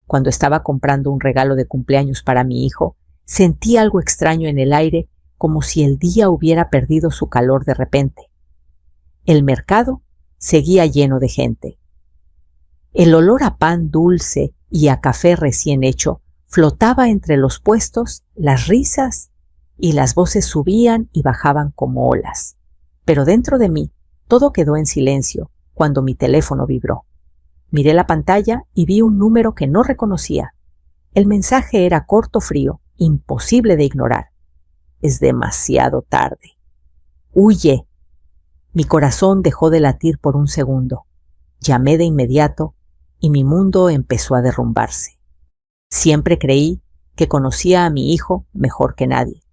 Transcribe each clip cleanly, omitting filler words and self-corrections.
Cuando estaba comprando un regalo de cumpleaños para mi hijo, sentí algo extraño en el aire, como si el día hubiera perdido su calor de repente. El mercado seguía lleno de gente. El olor a pan dulce y a café recién hecho flotaba entre los puestos, las risas y las voces subían y bajaban como olas. Pero dentro de mí todo quedó en silencio cuando mi teléfono vibró. Miré la pantalla y vi un número que no reconocía. El mensaje era corto, frío, imposible de ignorar. Es demasiado tarde. ¡Huye! Mi corazón dejó de latir por un segundo. Llamé de inmediato y mi mundo empezó a derrumbarse. Siempre creí que conocía a mi hijo mejor que nadie.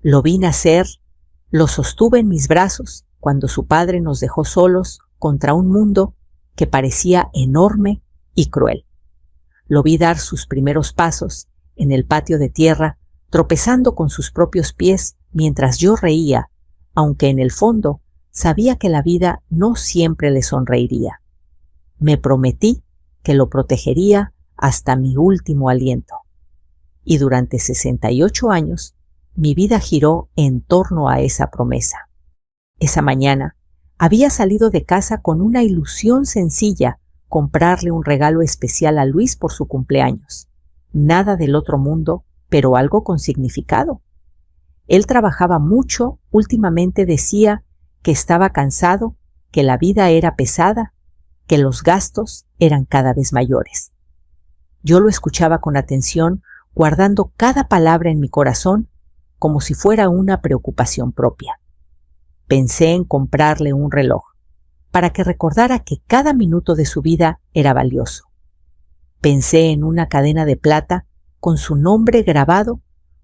Lo vi nacer, lo sostuve en mis brazos cuando su padre nos dejó solos contra un mundo que parecía enorme y cruel. Lo vi dar sus primeros pasos en el patio de tierra, tropezando con sus propios pies mientras yo reía, aunque en el fondo sabía que la vida no siempre le sonreiría. Me prometí que lo protegería hasta mi último aliento. Y durante 68 años, mi vida giró en torno a esa promesa. Esa mañana, había salido de casa con una ilusión sencilla: comprarle un regalo especial a Luis por su cumpleaños. Nada del otro mundo, pero algo con significado. Él trabajaba mucho, últimamente decía que estaba cansado, que la vida era pesada, que los gastos eran cada vez mayores. Yo lo escuchaba con atención, guardando cada palabra en mi corazón como si fuera una preocupación propia. Pensé en comprarle un reloj, para que recordara que cada minuto de su vida era valioso. Pensé en una cadena de plata con su nombre grabado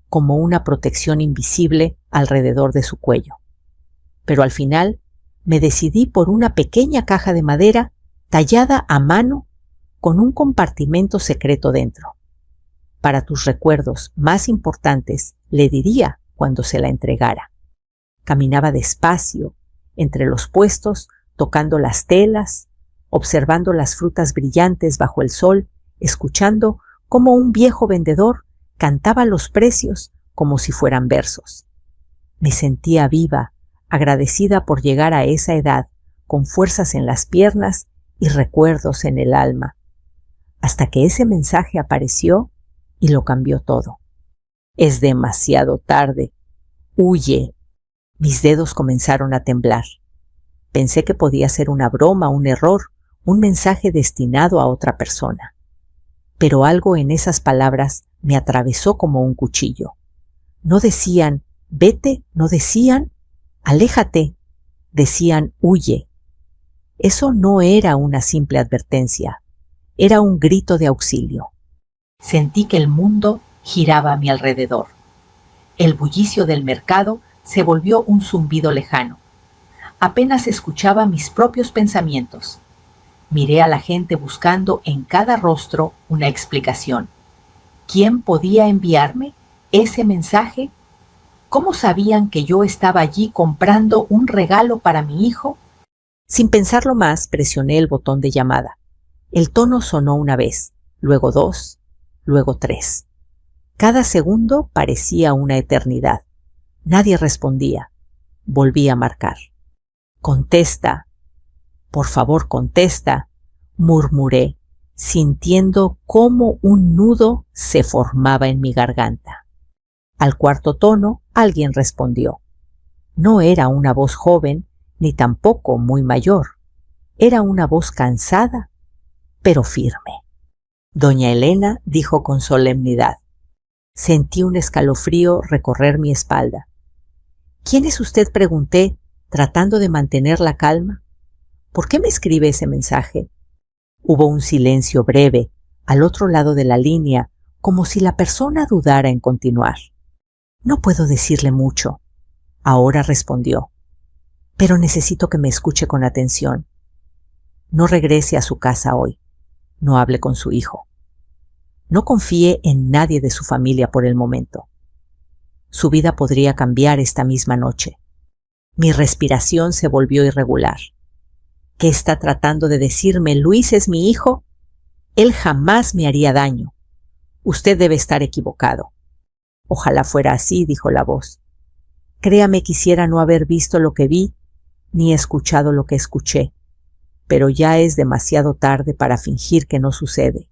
como una protección invisible alrededor de su cuello. Pero al final me decidí por una pequeña caja de madera tallada a mano con un compartimento secreto dentro. Para tus recuerdos más importantes, le diría cuando se la entregara. Caminaba despacio entre los puestos, tocando las telas, observando las frutas brillantes bajo el sol, escuchando cómo un viejo vendedor cantaba los precios como si fueran versos. Me sentía viva, agradecida por llegar a esa edad, con fuerzas en las piernas y recuerdos en el alma, hasta que ese mensaje apareció y lo cambió todo. Es demasiado tarde. Huye. Mis dedos comenzaron a temblar. Pensé que podía ser una broma, un error, un mensaje destinado a otra persona. Pero algo en esas palabras me atravesó como un cuchillo. No decían vete, no decían aléjate, decían huye. Eso no era una simple advertencia, era un grito de auxilio. Sentí que el mundo giraba a mi alrededor. El bullicio del mercado se volvió un zumbido lejano. Apenas escuchaba mis propios pensamientos. Miré a la gente buscando en cada rostro una explicación. ¿Quién podía enviarme ese mensaje? ¿Cómo sabían que yo estaba allí comprando un regalo para mi hijo? Sin pensarlo más, presioné el botón de llamada. El tono sonó una vez, luego dos, luego tres. Cada segundo parecía una eternidad. Nadie respondía. Volví a marcar. Contesta. Por favor, contesta, murmuré, sintiendo cómo un nudo se formaba en mi garganta. Al cuarto tono, alguien respondió. No era una voz joven, ni tampoco muy mayor. Era una voz cansada, pero firme. Doña Elena dijo con solemnidad. Sentí un escalofrío recorrer mi espalda. ¿Quién es usted?, pregunté, tratando de mantener la calma. ¿Por qué me escribe ese mensaje? Hubo un silencio breve, al otro lado de la línea, como si la persona dudara en continuar. No puedo decirle mucho. Ahora respondió. Pero necesito que me escuche con atención. No regrese a su casa hoy. No hable con su hijo. No confíe en nadie de su familia por el momento. Su vida podría cambiar esta misma noche. Mi respiración se volvió irregular. ¿Qué está tratando de decirme? ¿Luis es mi hijo? Él jamás me haría daño. Usted debe estar equivocado. Ojalá fuera así, dijo la voz. Créame, quisiera no haber visto lo que vi, ni escuchado lo que escuché, pero ya es demasiado tarde para fingir que no sucede.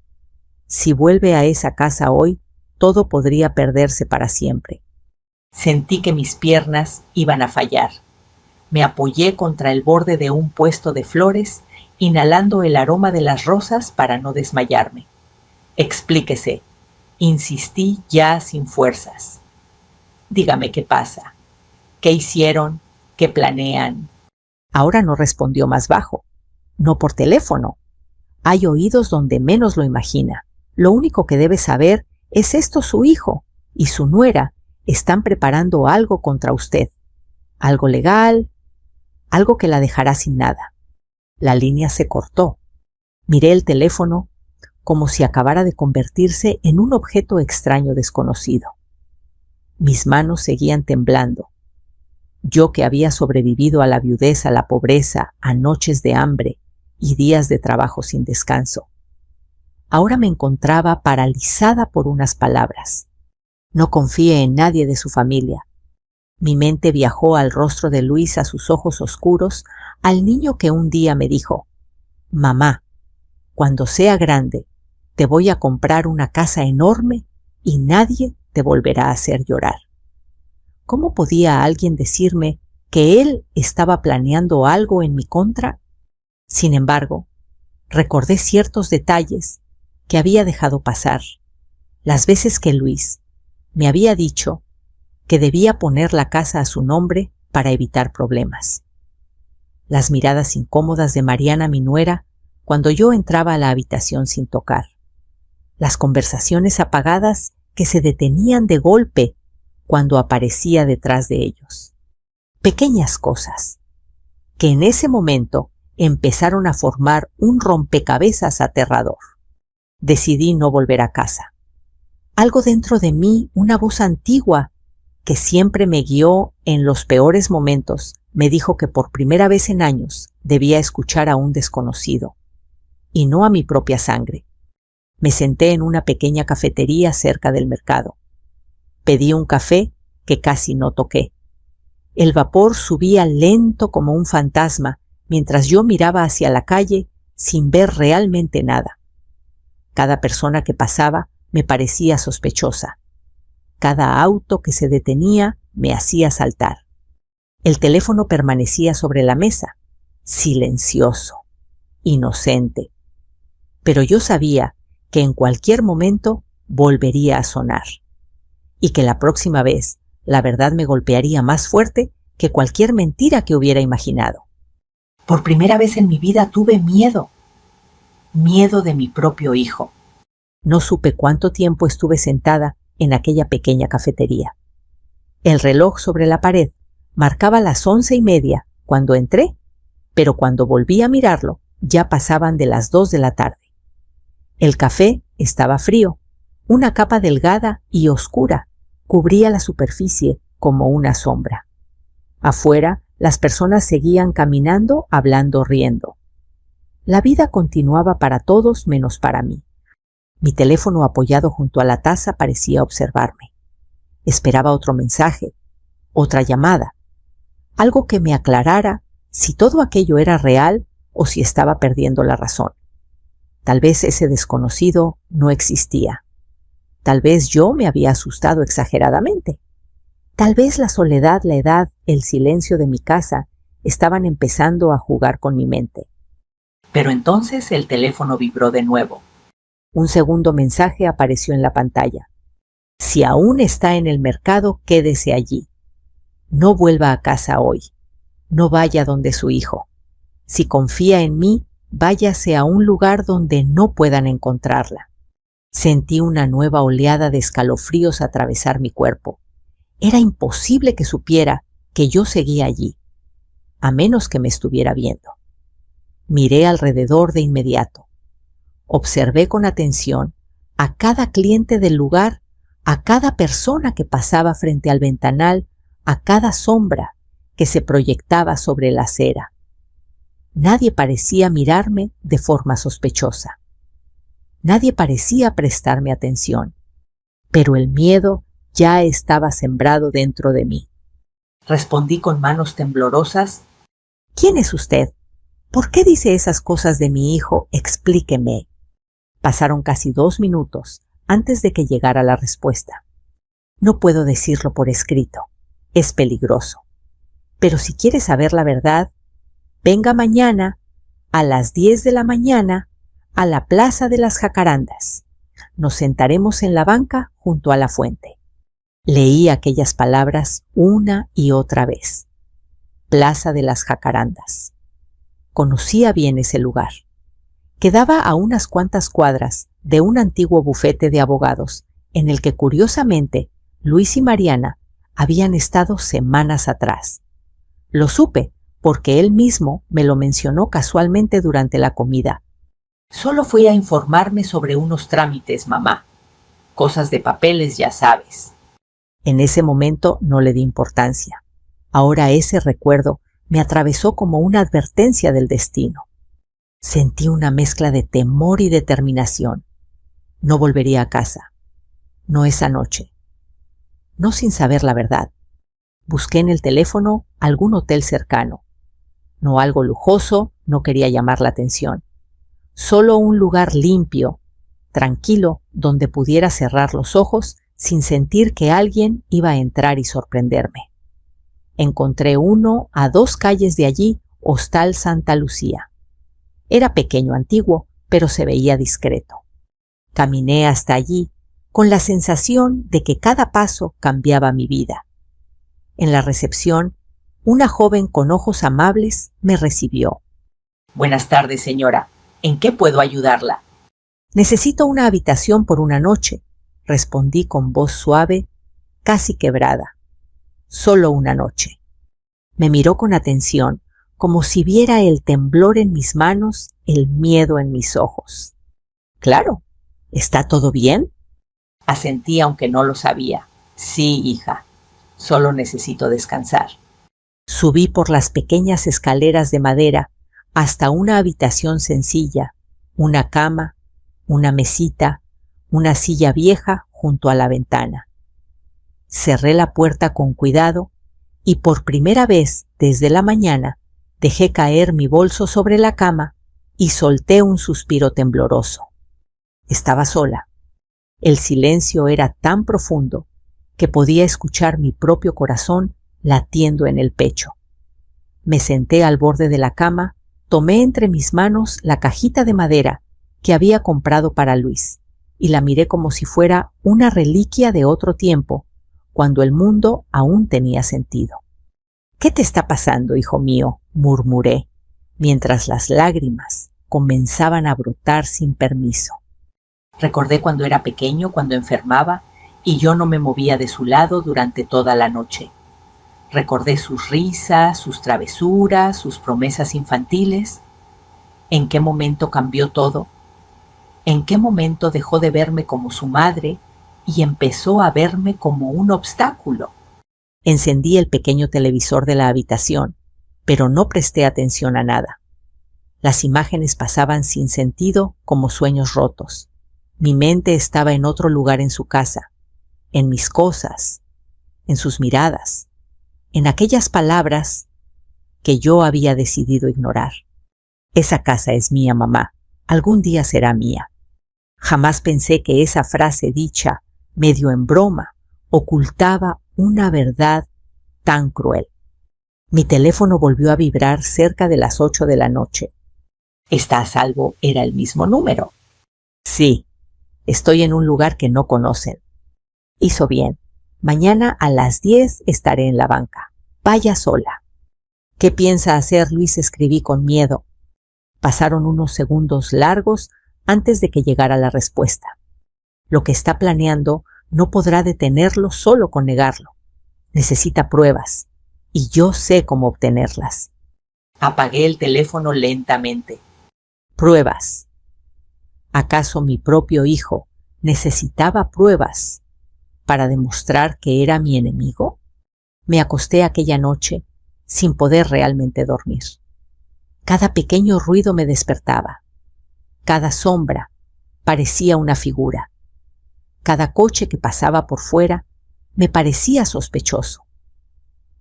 Si vuelve a esa casa hoy, todo podría perderse para siempre. Sentí que mis piernas iban a fallar. Me apoyé contra el borde de un puesto de flores, inhalando el aroma de las rosas para no desmayarme. Explíquese, insistí ya sin fuerzas. Dígame qué pasa, qué hicieron, qué planean. Ahora no respondió más bajo. No por teléfono. Hay oídos donde menos lo imagina. Lo único que debe saber es esto: su hijo y su nuera están preparando algo contra usted. Algo legal, algo que la dejará sin nada. La línea se cortó. Miré el teléfono como si acabara de convertirse en un objeto extraño desconocido. Mis manos seguían temblando. Yo, que había sobrevivido a la viudez, a la pobreza, a noches de hambre y días de trabajo sin descanso, ahora me encontraba paralizada por unas palabras. No confíe en nadie de su familia. Mi mente viajó al rostro de Luis, a sus ojos oscuros, al niño que un día me dijo: «Mamá, cuando sea grande, te voy a comprar una casa enorme y nadie te volverá a hacer llorar». ¿Cómo podía alguien decirme que él estaba planeando algo en mi contra? Sin embargo, recordé ciertos detalles que había dejado pasar. Las veces que Luis me había dicho que debía poner la casa a su nombre para evitar problemas. Las miradas incómodas de Mariana, mi nuera, cuando yo entraba a la habitación sin tocar. Las conversaciones apagadas que se detenían de golpe cuando aparecía detrás de ellos. Pequeñas cosas que en ese momento empezaron a formar un rompecabezas aterrador. Decidí no volver a casa. Algo dentro de mí, una voz antigua que siempre me guió en los peores momentos, me dijo que por primera vez en años debía escuchar a un desconocido, y no a mi propia sangre. Me senté en una pequeña cafetería cerca del mercado. Pedí un café que casi no toqué. El vapor subía lento como un fantasma mientras yo miraba hacia la calle sin ver realmente nada. Cada persona que pasaba me parecía sospechosa. Cada auto que se detenía me hacía saltar. El teléfono permanecía sobre la mesa, silencioso, inocente. Pero yo sabía que en cualquier momento volvería a sonar, y que la próxima vez la verdad me golpearía más fuerte que cualquier mentira que hubiera imaginado. Por primera vez en mi vida tuve miedo de mi propio hijo. No supe cuánto tiempo estuve sentada en aquella pequeña cafetería. El reloj sobre la pared marcaba las 11:30 cuando entré, pero cuando volví a mirarlo ya pasaban de las 2 de la tarde. El café estaba frío. Una capa delgada y oscura cubría la superficie como una sombra. Afuera, las personas seguían caminando, hablando, riendo. La vida continuaba para todos menos para mí. Mi teléfono apoyado junto a la taza parecía observarme. Esperaba otro mensaje, otra llamada, algo que me aclarara si todo aquello era real o si estaba perdiendo la razón. Tal vez ese desconocido no existía. Tal vez yo me había asustado exageradamente. Tal vez la soledad, la edad, el silencio de mi casa estaban empezando a jugar con mi mente. Pero entonces el teléfono vibró de nuevo. Un segundo mensaje apareció en la pantalla. Si aún está en el mercado, quédese allí. No vuelva a casa hoy. No vaya donde su hijo. Si confía en mí, váyase a un lugar donde no puedan encontrarla. Sentí una nueva oleada de escalofríos atravesar mi cuerpo. Era imposible que supiera que yo seguía allí, a menos que me estuviera viendo. Miré alrededor de inmediato. Observé con atención a cada cliente del lugar, a cada persona que pasaba frente al ventanal, a cada sombra que se proyectaba sobre la acera. Nadie parecía mirarme de forma sospechosa. Nadie parecía prestarme atención, pero el miedo ya estaba sembrado dentro de mí. Respondí con manos temblorosas: ¿Quién es usted? ¿Por qué dice esas cosas de mi hijo? Explíqueme. Pasaron casi 2 minutos antes de que llegara la respuesta. No puedo decirlo por escrito. Es peligroso. Pero si quiere saber la verdad, venga mañana a las 10 de la mañana a la Plaza de las Jacarandas. Nos sentaremos en la banca junto a la fuente. Leí aquellas palabras una y otra vez. Plaza de las Jacarandas. Conocía bien ese lugar. Quedaba a unas cuantas cuadras de un antiguo bufete de abogados en el que curiosamente Luis y Mariana habían estado semanas atrás. Lo supe porque él mismo me lo mencionó casualmente durante la comida. Solo fui a informarme sobre unos trámites, mamá. Cosas de papeles, ya sabes. En ese momento no le di importancia. Ahora ese recuerdo me atravesó como una advertencia del destino. Sentí una mezcla de temor y determinación. No volvería a casa. No esa noche. No sin saber la verdad. Busqué en el teléfono algún hotel cercano. No algo lujoso, no quería llamar la atención. Solo un lugar limpio, tranquilo, donde pudiera cerrar los ojos sin sentir que alguien iba a entrar y sorprenderme. Encontré uno a 2 calles de allí, Hostal Santa Lucía. Era pequeño, antiguo, pero se veía discreto. Caminé hasta allí con la sensación de que cada paso cambiaba mi vida. En la recepción, una joven con ojos amables me recibió. Buenas tardes, señora. ¿En qué puedo ayudarla? Necesito una habitación por una noche, respondí con voz suave, casi quebrada. Solo una noche. Me miró con atención, como si viera el temblor en mis manos, el miedo en mis ojos. Claro. ¿Está todo bien? Asentí aunque no lo sabía. Sí, hija. Solo necesito descansar. Subí por las pequeñas escaleras de madera hasta una habitación sencilla, una cama, una mesita, una silla vieja junto a la ventana. Cerré la puerta con cuidado y por primera vez desde la mañana dejé caer mi bolso sobre la cama y solté un suspiro tembloroso. Estaba sola. El silencio era tan profundo que podía escuchar mi propio corazón latiendo en el pecho. Me senté al borde de la cama, tomé entre mis manos la cajita de madera que había comprado para Luis y la miré como si fuera una reliquia de otro tiempo, cuando el mundo aún tenía sentido. ¿Qué te está pasando, hijo mío?, murmuré, mientras las lágrimas comenzaban a brotar sin permiso. Recordé cuando era pequeño, cuando enfermaba, y yo no me movía de su lado durante toda la noche. Recordé sus risas, sus travesuras, sus promesas infantiles. ¿En qué momento cambió todo? ¿En qué momento dejó de verme como su madre y empezó a verme como un obstáculo? Encendí el pequeño televisor de la habitación, pero no presté atención a nada. Las imágenes pasaban sin sentido como sueños rotos. Mi mente estaba en otro lugar en su casa, en mis cosas, en sus miradas, en aquellas palabras que yo había decidido ignorar. Esa casa es mía, mamá. Algún día será mía. Jamás pensé que esa frase dicha, medio en broma, ocultaba una verdad tan cruel. Mi teléfono volvió a vibrar cerca de las 8 de la noche. ¿Está a salvo? Era el mismo número. Sí, estoy en un lugar que no conocen. Hizo bien. Mañana a las 10 estaré en la banca. Vaya sola. ¿Qué piensa hacer, Luis?, escribí con miedo. Pasaron unos segundos largos antes de que llegara la respuesta. Lo que está planeando no podrá detenerlo solo con negarlo. Necesita pruebas, y yo sé cómo obtenerlas. Apagué el teléfono lentamente. Pruebas. ¿Acaso mi propio hijo necesitaba pruebas para demostrar que era mi enemigo? Me acosté aquella noche sin poder realmente dormir. Cada pequeño ruido me despertaba. Cada sombra, parecía una figura. Cada coche que pasaba por fuera me parecía sospechoso.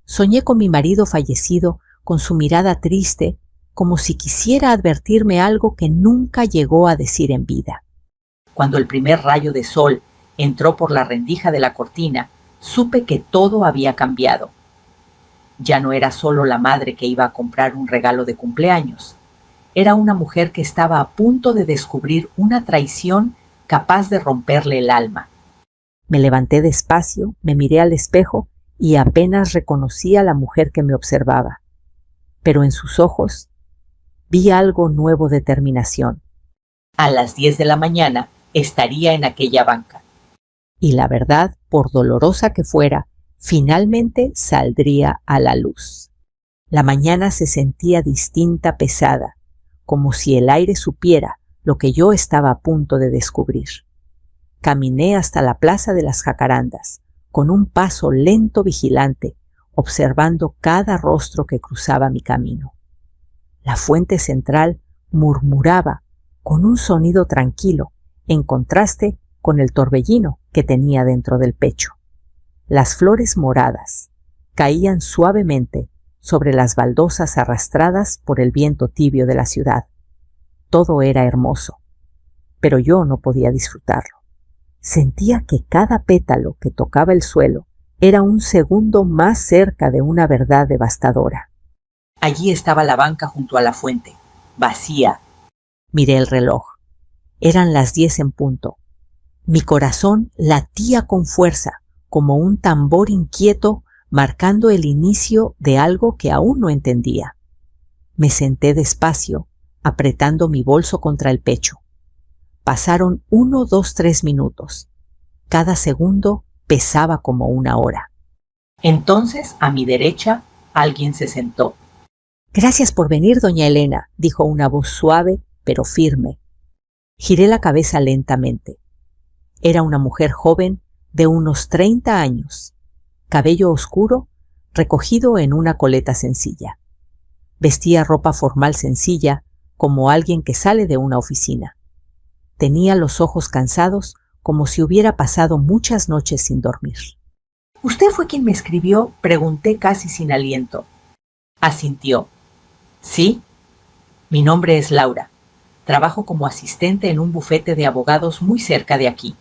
Soñé con mi marido fallecido, con su mirada triste, como si quisiera advertirme algo que nunca llegó a decir en vida. Cuando el primer rayo de sol entró por la rendija de la cortina, supe que todo había cambiado. Ya no era solo la madre que iba a comprar un regalo de cumpleaños. Era una mujer que estaba a punto de descubrir una traición capaz de romperle el alma. Me levanté despacio, me miré al espejo y apenas reconocí a la mujer que me observaba. Pero en sus ojos vi algo nuevo de determinación. A las 10 de la mañana estaría en aquella banca. Y la verdad, por dolorosa que fuera, finalmente saldría a la luz. La mañana se sentía distinta, pesada, como si el aire supiera lo que yo estaba a punto de descubrir. Caminé hasta la plaza de las Jacarandas, con un paso lento vigilante, observando cada rostro que cruzaba mi camino. La fuente central murmuraba con un sonido tranquilo, en contraste con el torbellino que tenía dentro del pecho. Las flores moradas caían suavemente sobre las baldosas arrastradas por el viento tibio de la ciudad. Todo era hermoso, pero yo no podía disfrutarlo. Sentía que cada pétalo que tocaba el suelo era un segundo más cerca de una verdad devastadora. Allí estaba la banca junto a la fuente, vacía. Miré el reloj. Eran las 10 en punto. Mi corazón latía con fuerza, como un tambor inquieto marcando el inicio de algo que aún no entendía. Me senté despacio, apretando mi bolso contra el pecho. Pasaron 1, 2, 3 minutos. Cada segundo pesaba como una hora. Entonces, a mi derecha, alguien se sentó. «Gracias por venir, doña Elena», dijo una voz suave, pero firme. Giré la cabeza lentamente. Era una mujer joven de unos 30 años, cabello oscuro, recogido en una coleta sencilla. Vestía ropa formal sencilla, como alguien que sale de una oficina. Tenía los ojos cansados, como si hubiera pasado muchas noches sin dormir. «¿Usted fue quien me escribió?», pregunté casi sin aliento. Asintió. «Sí, mi nombre es Laura. Trabajo como asistente en un bufete de abogados muy cerca de aquí».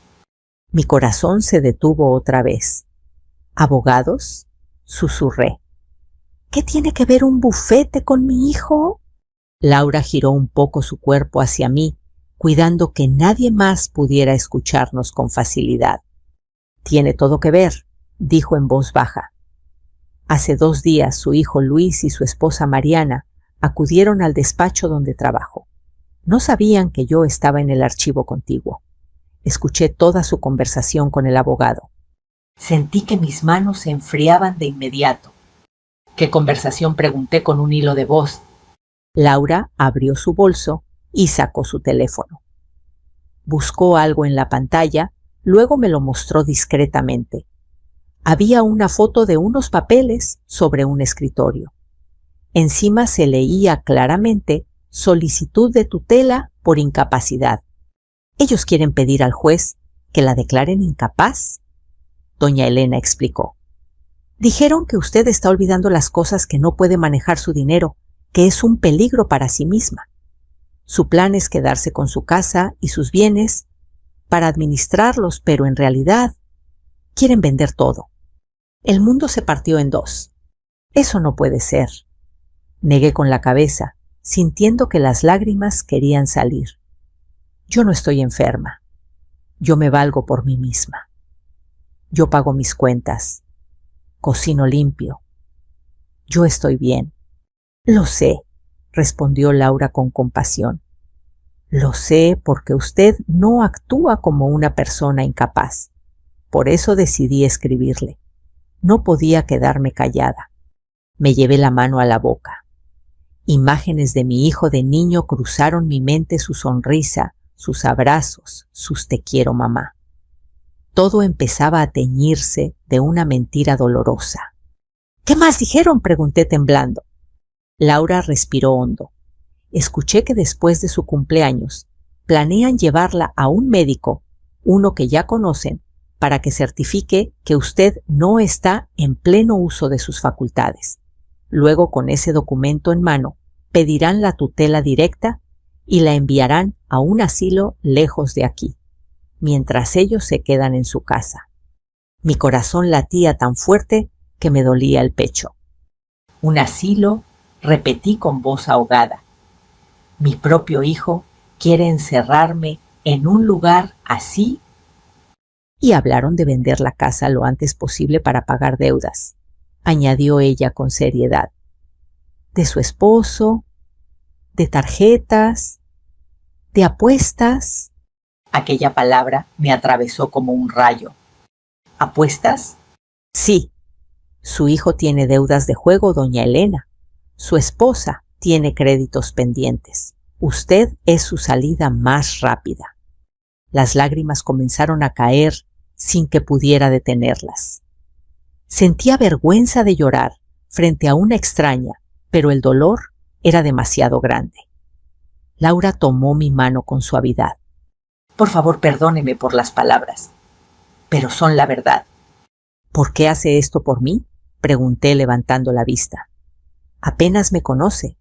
Mi corazón se detuvo otra vez. «¿Abogados?», susurré. «¿Qué tiene que ver un bufete con mi hijo?». Laura giró un poco su cuerpo hacia mí, cuidando que nadie más pudiera escucharnos con facilidad. «Tiene todo que ver», dijo en voz baja. «Hace 2 días su hijo Luis y su esposa Mariana acudieron al despacho donde trabajo. No sabían que yo estaba en el archivo contiguo. Escuché toda su conversación con el abogado. Sentí que mis manos se enfriaban de inmediato. «¿Qué conversación?», pregunté con un hilo de voz. Laura abrió su bolso y sacó su teléfono. Buscó algo en la pantalla, luego me lo mostró discretamente. Había una foto de unos papeles sobre un escritorio. Encima se leía claramente «Solicitud de tutela por incapacidad». «¿Ellos quieren pedir al juez que la declaren incapaz?», doña Elena explicó. «Dijeron que usted está olvidando las cosas, que no puede manejar su dinero, que es un peligro para sí misma. Su plan es quedarse con su casa y sus bienes para administrarlos, pero en realidad quieren vender todo. El mundo se partió en 2. Eso no puede ser». Negué con la cabeza, sintiendo que las lágrimas querían salir. «Yo no estoy enferma. Yo me valgo por mí misma. Yo pago mis cuentas. Cocino limpio. Yo estoy bien». «Lo sé», respondió Laura con compasión. «Lo sé porque usted no actúa como una persona incapaz. Por eso decidí escribirle. No podía quedarme callada». Me llevé la mano a la boca. Imágenes de mi hijo de niño cruzaron mi mente, su sonrisa, sus abrazos, sus «te quiero, mamá». Todo empezaba a teñirse de una mentira dolorosa. «¿Qué más dijeron?», pregunté temblando. Laura respiró hondo. Escuché que después de su cumpleaños planean llevarla a un médico, uno que ya conocen, para que certifique que usted no está en pleno uso de sus facultades. Luego, con ese documento en mano, pedirán la tutela directa y la enviarán a un asilo lejos de aquí, mientras ellos se quedan en su casa. Mi corazón latía tan fuerte que me dolía el pecho. Un asilo, repetí con voz ahogada. Mi propio hijo quiere encerrarme en un lugar así. Y hablaron de vender la casa lo antes posible para pagar deudas, añadió ella con seriedad. De su esposo, de tarjetas, de apuestas. Aquella palabra me atravesó como un rayo. ¿Apuestas? Sí. Su hijo tiene deudas de juego, doña Elena. Su esposa tiene créditos pendientes. Usted es su salida más rápida. Las lágrimas comenzaron a caer sin que pudiera detenerlas. Sentía vergüenza de llorar frente a una extraña, pero el dolor era demasiado grande. Laura tomó mi mano con suavidad. Por favor, perdóneme por las palabras, pero son la verdad. ¿Por qué hace esto por mí? Pregunté levantando la vista. Apenas me conoce.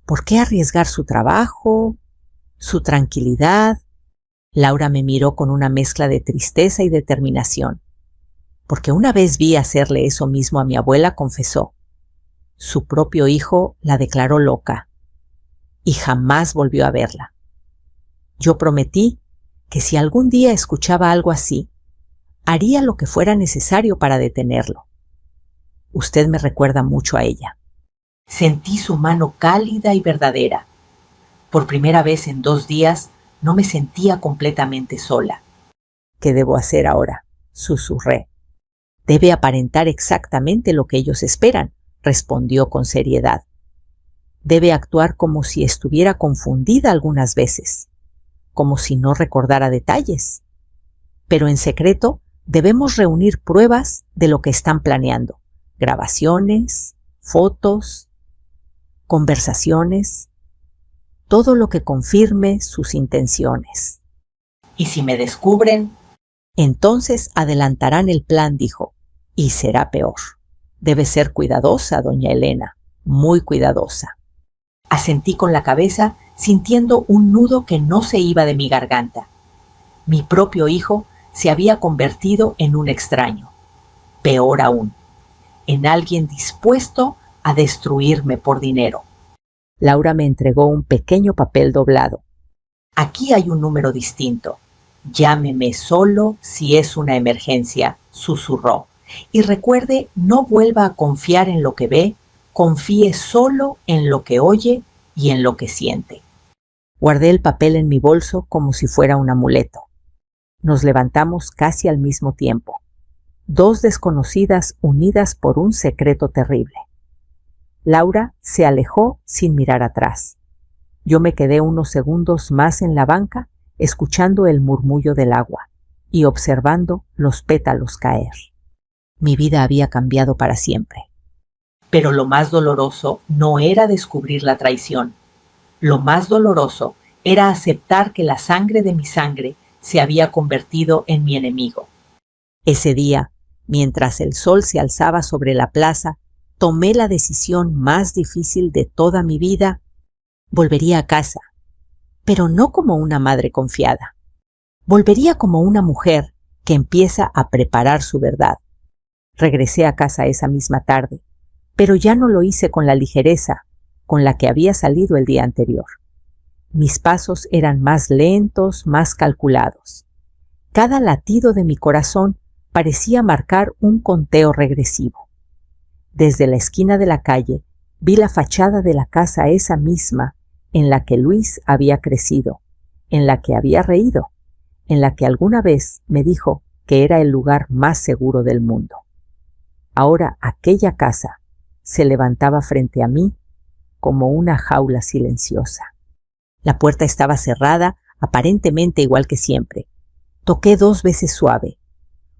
¿Por qué arriesgar su trabajo, su tranquilidad? Laura me miró con una mezcla de tristeza y determinación. Porque una vez vi hacerle eso mismo a mi abuela, confesó. Su propio hijo la declaró loca y jamás volvió a verla. Yo prometí que si algún día escuchaba algo así, haría lo que fuera necesario para detenerlo. Usted me recuerda mucho a ella. Sentí su mano cálida y verdadera. Por primera vez en 2 días no me sentía completamente sola. ¿Qué debo hacer ahora?, susurré. Debe aparentar exactamente lo que ellos esperan, respondió con seriedad. Debe actuar como si estuviera confundida algunas veces, como si no recordara detalles. Pero en secreto debemos reunir pruebas de lo que están planeando, grabaciones, fotos, conversaciones, todo lo que confirme sus intenciones. ¿Y si me descubren? Entonces adelantarán el plan, dijo, y será peor. Debe ser cuidadosa, doña Elena, muy cuidadosa. Asentí con la cabeza, sintiendo un nudo que no se iba de mi garganta. Mi propio hijo se había convertido en un extraño. Peor aún, en alguien dispuesto a destruirme por dinero. Laura me entregó un pequeño papel doblado. Aquí hay un número distinto. Llámeme solo si es una emergencia, susurró. Y recuerde, no vuelva a confiar en lo que ve, confíe solo en lo que oye y en lo que siente. Guardé el papel en mi bolso como si fuera un amuleto. Nos levantamos casi al mismo tiempo. 2 desconocidas unidas por un secreto terrible. Laura se alejó sin mirar atrás. Yo me quedé unos segundos más en la banca, escuchando el murmullo del agua y observando los pétalos caer. Mi vida había cambiado para siempre. Pero lo más doloroso no era descubrir la traición. Lo más doloroso era aceptar que la sangre de mi sangre se había convertido en mi enemigo. Ese día, mientras el sol se alzaba sobre la plaza, tomé la decisión más difícil de toda mi vida. Volvería a casa, pero no como una madre confiada. Volvería como una mujer que empieza a preparar su verdad. Regresé a casa esa misma tarde, pero ya no lo hice con la ligereza con la que había salido el día anterior. Mis pasos eran más lentos, más calculados. Cada latido de mi corazón parecía marcar un conteo regresivo. Desde la esquina de la calle vi la fachada de la casa esa misma en la que Luis había crecido, en la que había reído, en la que alguna vez me dijo que era el lugar más seguro del mundo. Ahora aquella casa se levantaba frente a mí como una jaula silenciosa. La puerta estaba cerrada, aparentemente igual que siempre. Toqué 2 veces suave.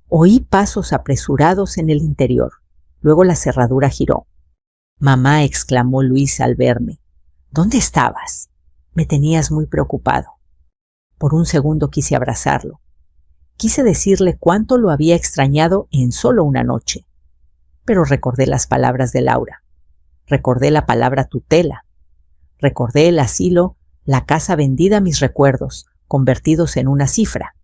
Oí pasos apresurados en el interior. Luego la cerradura giró. «Mamá», exclamó Luis al verme. «¿Dónde estabas? Me tenías muy preocupado». Por un segundo quise abrazarlo. Quise decirle cuánto lo había extrañado en solo una noche. Pero recordé las palabras de Laura. Recordé la palabra tutela. Recordé el asilo, la casa vendida a mis recuerdos, convertidos en una cifra.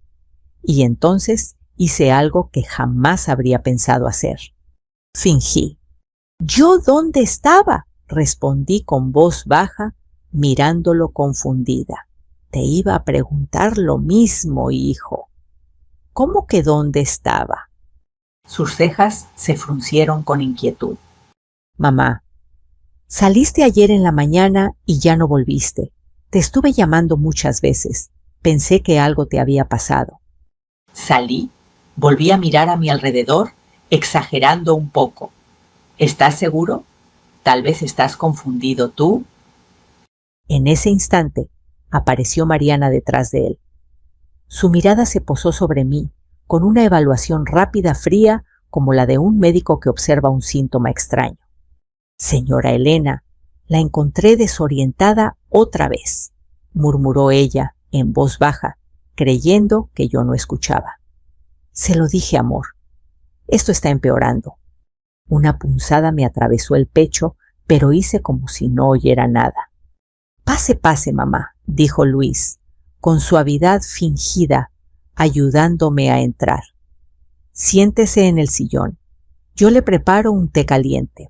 Y entonces hice algo que jamás habría pensado hacer. Fingí. ¿Yo dónde estaba?, respondí con voz baja, mirándolo confundida. Te iba a preguntar lo mismo, hijo. ¿Cómo que dónde estaba? Sus cejas se fruncieron con inquietud. Mamá, saliste ayer en la mañana y ya no volviste. Te estuve llamando muchas veces. Pensé que algo te había pasado. Salí, volví a mirar a mi alrededor, exagerando un poco. ¿Estás seguro? Tal vez estás confundido tú. En ese instante apareció Mariana detrás de él. Su mirada se posó sobre mí, con una evaluación rápida, fría, como la de un médico que observa un síntoma extraño. Señora Elena, la encontré desorientada otra vez, murmuró ella en voz baja, creyendo que yo no escuchaba. Se lo dije, amor. Esto está empeorando. Una punzada me atravesó el pecho, pero hice como si no oyera nada. Pase, pase, mamá, dijo Luis, con suavidad fingida, ayudándome a entrar. Siéntese en el sillón. Yo le preparo un té caliente.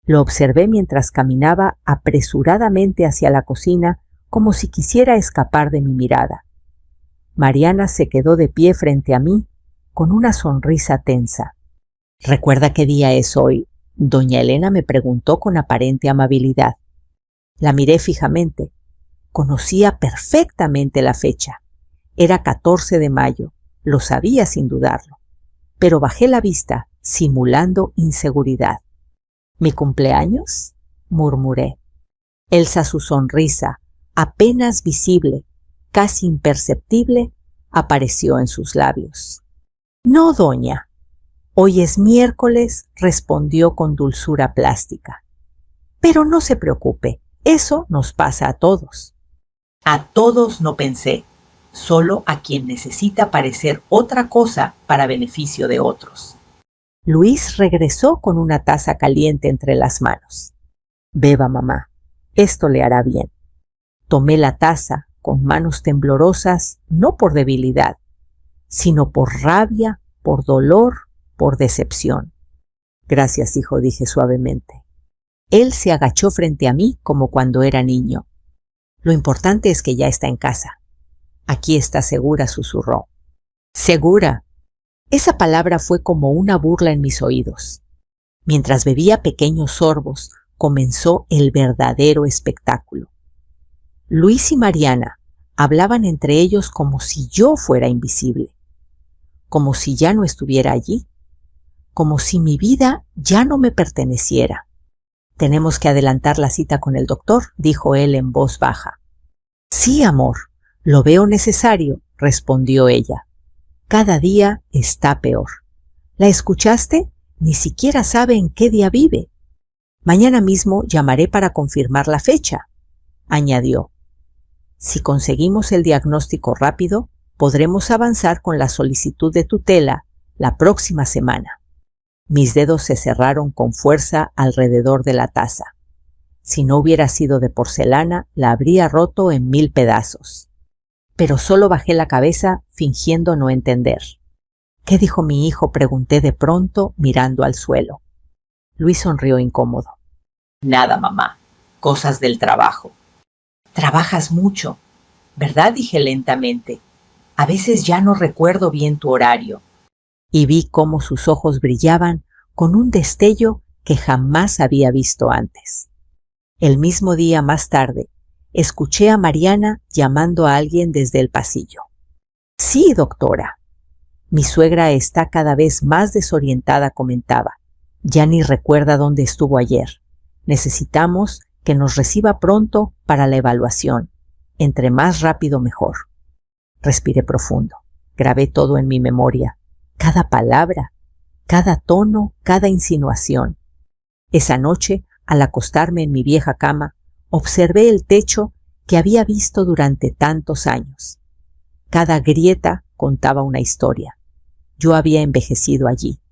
Lo observé mientras caminaba apresuradamente hacia la cocina, como si quisiera escapar de mi mirada. Mariana se quedó de pie frente a mí, con una sonrisa tensa. ¿Recuerda qué día es hoy?, doña Elena me preguntó con aparente amabilidad. La miré fijamente. Conocía perfectamente la fecha. Era 14 de mayo, lo sabía sin dudarlo. Pero bajé la vista, simulando inseguridad. ¿Mi cumpleaños?, murmuré. Elsa, su sonrisa, apenas visible, casi imperceptible, apareció en sus labios. No, doña. Hoy es miércoles, respondió con dulzura plástica. Pero no se preocupe, eso nos pasa a todos. A todos no pensé, solo a quien necesita parecer otra cosa para beneficio de otros. Luis regresó con una taza caliente entre las manos. Beba, mamá, esto le hará bien. Tomé la taza con manos temblorosas, no por debilidad, sino por rabia, por dolor, por decepción. Gracias, hijo, dije suavemente. Él se agachó frente a mí como cuando era niño. Lo importante es que ya está en casa. Aquí está segura, susurró. ¿Segura? Esa palabra fue como una burla en mis oídos. Mientras bebía pequeños sorbos, comenzó el verdadero espectáculo. Luis y Mariana hablaban entre ellos como si yo fuera invisible, como si ya no estuviera allí, como si mi vida ya no me perteneciera. Tenemos que adelantar la cita con el doctor, dijo él en voz baja. Sí, amor, lo veo necesario, respondió ella. Cada día está peor. ¿La escuchaste? Ni siquiera sabe en qué día vive. Mañana mismo llamaré para confirmar la fecha, añadió. Si conseguimos el diagnóstico rápido, podremos avanzar con la solicitud de tutela la próxima semana. Mis dedos se cerraron con fuerza alrededor de la taza. Si no hubiera sido de porcelana, la habría roto en 1000 pedazos. Pero solo bajé la cabeza fingiendo no entender. ¿Qué dijo mi hijo?, pregunté de pronto mirando al suelo. Luis sonrió incómodo. Nada, mamá. Cosas del trabajo. Trabajas mucho, ¿verdad?, dije lentamente. A veces ya no recuerdo bien tu horario. Y vi cómo sus ojos brillaban con un destello que jamás había visto antes. El mismo día más tarde, escuché a Mariana llamando a alguien desde el pasillo. Sí, doctora. Mi suegra está cada vez más desorientada, comentaba. Ya ni recuerda dónde estuvo ayer. Necesitamos que nos reciba pronto para la evaluación. Entre más rápido mejor. Respiré profundo. Grabé todo en mi memoria. Cada palabra, cada tono, cada insinuación. Esa noche, al acostarme en mi vieja cama, observé el techo que había visto durante tantos años. Cada grieta contaba una historia. Yo había envejecido allí.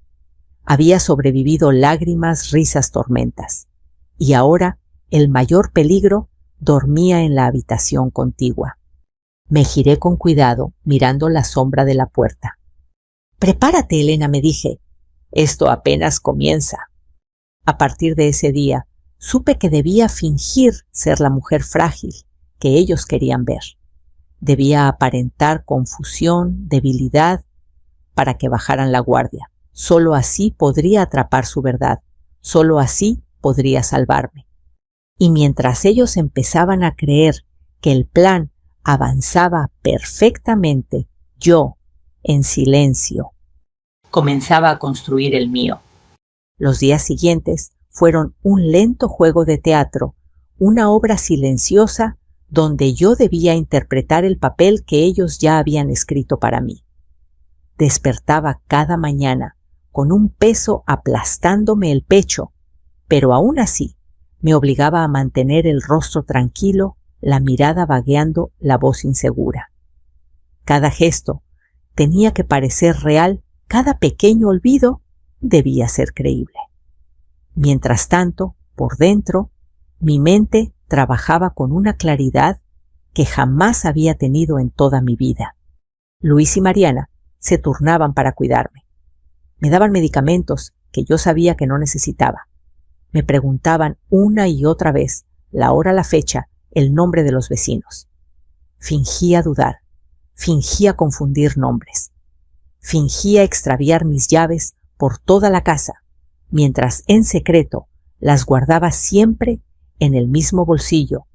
Había sobrevivido lágrimas, risas, tormentas. Y ahora el mayor peligro dormía en la habitación contigua. Me giré con cuidado, mirando la sombra de la puerta. «Prepárate, Elena», me dije. «Esto apenas comienza». A partir de ese día, supe que debía fingir ser la mujer frágil que ellos querían ver. Debía aparentar confusión, debilidad, para que bajaran la guardia. Solo así podría atrapar su verdad. Solo así podría salvarme. Y mientras ellos empezaban a creer que el plan avanzaba perfectamente, yo, en silencio, comenzaba a construir el mío. Los días siguientes fueron un lento juego de teatro, una obra silenciosa donde yo debía interpretar el papel que ellos ya habían escrito para mí. Despertaba cada mañana con un peso aplastándome el pecho, pero aún así me obligaba a mantener el rostro tranquilo, la mirada vagueando, la voz insegura. Cada gesto tenía que parecer real, cada pequeño olvido debía ser creíble. Mientras tanto, por dentro, mi mente trabajaba con una claridad que jamás había tenido en toda mi vida. Luis y Mariana se turnaban para cuidarme. Me daban medicamentos que yo sabía que no necesitaba. Me preguntaban una y otra vez la hora, la fecha, el nombre de los vecinos. Fingía dudar, fingía confundir nombres. Fingía extraviar mis llaves por toda la casa, mientras en secreto las guardaba siempre en el mismo bolsillo,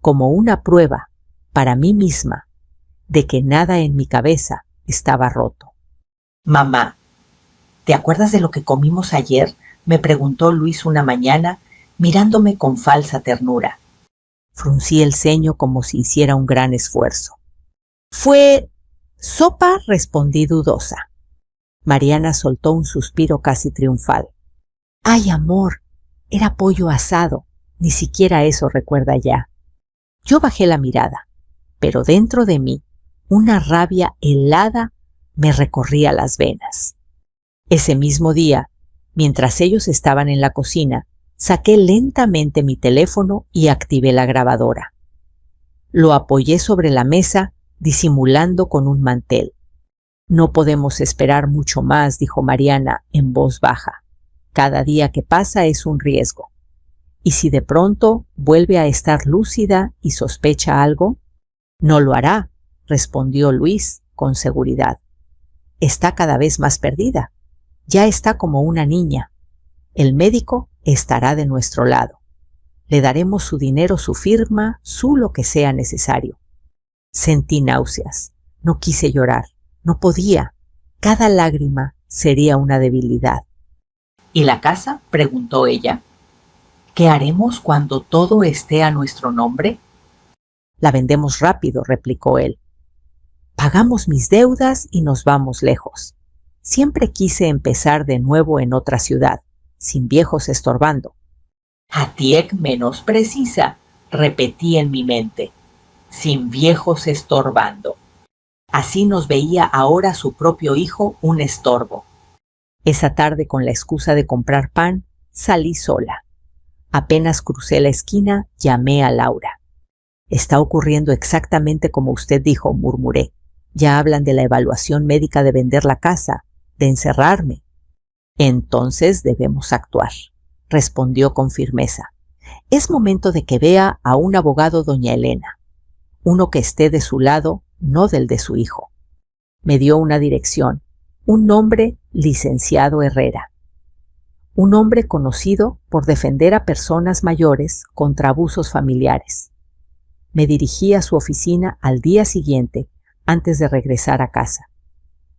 como una prueba para mí misma de que nada en mi cabeza estaba roto. «Mamá, ¿te acuerdas de lo que comimos ayer?», me preguntó Luis una mañana, mirándome con falsa ternura. Fruncí el ceño como si hiciera un gran esfuerzo. «Fue sopa», respondí dudosa. Mariana soltó un suspiro casi triunfal. «Ay, amor, era pollo asado, ni siquiera eso recuerda ya». Yo bajé la mirada, pero dentro de mí una rabia helada me recorría las venas. Ese mismo día, mientras ellos estaban en la cocina, saqué lentamente mi teléfono y activé la grabadora. Lo apoyé sobre la mesa, disimulando con un mantel. «No podemos esperar mucho más», dijo Mariana en voz baja. «Cada día que pasa es un riesgo. ¿Y si de pronto vuelve a estar lúcida y sospecha algo?» «No lo hará», respondió Luis con seguridad. «Está cada vez más perdida. Ya está como una niña. El médico estará de nuestro lado. Le daremos su dinero, su firma, su lo que sea necesario». Sentí náuseas. No quise llorar. No podía. Cada lágrima sería una debilidad. «¿Y la casa?», preguntó ella. «¿Qué haremos cuando todo esté a nuestro nombre?». «La vendemos rápido», replicó él. «Pagamos mis deudas y nos vamos lejos. Siempre quise empezar de nuevo en otra ciudad, sin viejos estorbando». «Atiek menos precisa», repetí en mi mente. «Sin viejos estorbando». Así nos veía ahora su propio hijo un estorbo. Esa tarde, con la excusa de comprar pan, salí sola. Apenas crucé la esquina, llamé a Laura. «Está ocurriendo exactamente como usted dijo», murmuré. «Ya hablan de la evaluación médica de vender la casa, de encerrarme». «Entonces debemos actuar», respondió con firmeza. «Es momento de que vea a un abogado, doña Elena. Uno que esté de su lado, no del de su hijo». Me dio una dirección, un nombre: licenciado Herrera. Un hombre conocido por defender a personas mayores contra abusos familiares. Me dirigí a su oficina al día siguiente, antes de regresar a casa.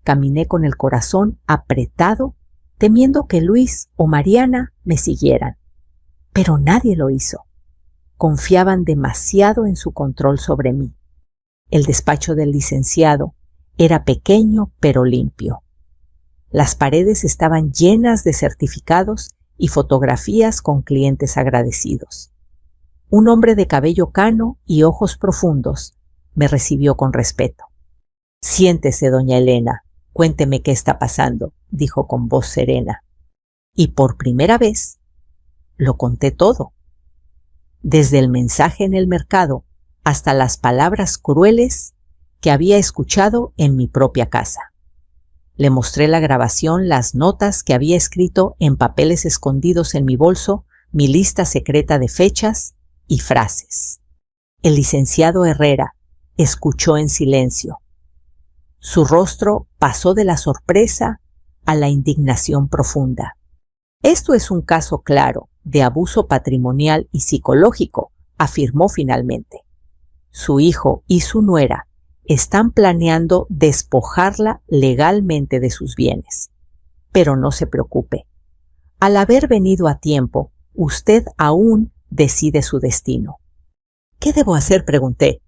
Caminé con el corazón apretado, temiendo que Luis o Mariana me siguieran. Pero nadie lo hizo. Confiaban demasiado en su control sobre mí. El despacho del licenciado era pequeño pero limpio. Las paredes estaban llenas de certificados y fotografías con clientes agradecidos. Un hombre de cabello cano y ojos profundos me recibió con respeto. Siéntese, doña Elena, cuénteme qué está pasando, dijo con voz serena. Y por primera vez lo conté todo, desde el mensaje en el mercado hasta las palabras crueles que había escuchado en mi propia casa. Le mostré la grabación, las notas que había escrito en papeles escondidos en mi bolso, mi lista secreta de fechas y frases. El licenciado Herrera escuchó en silencio. Su rostro pasó de la sorpresa a la indignación profunda. Esto es un caso claro de abuso patrimonial y psicológico, afirmó finalmente. Su hijo y su nuera están planeando despojarla legalmente de sus bienes. Pero no se preocupe. Al haber venido a tiempo, usted aún decide su destino. ¿Qué debo hacer?, pregunté.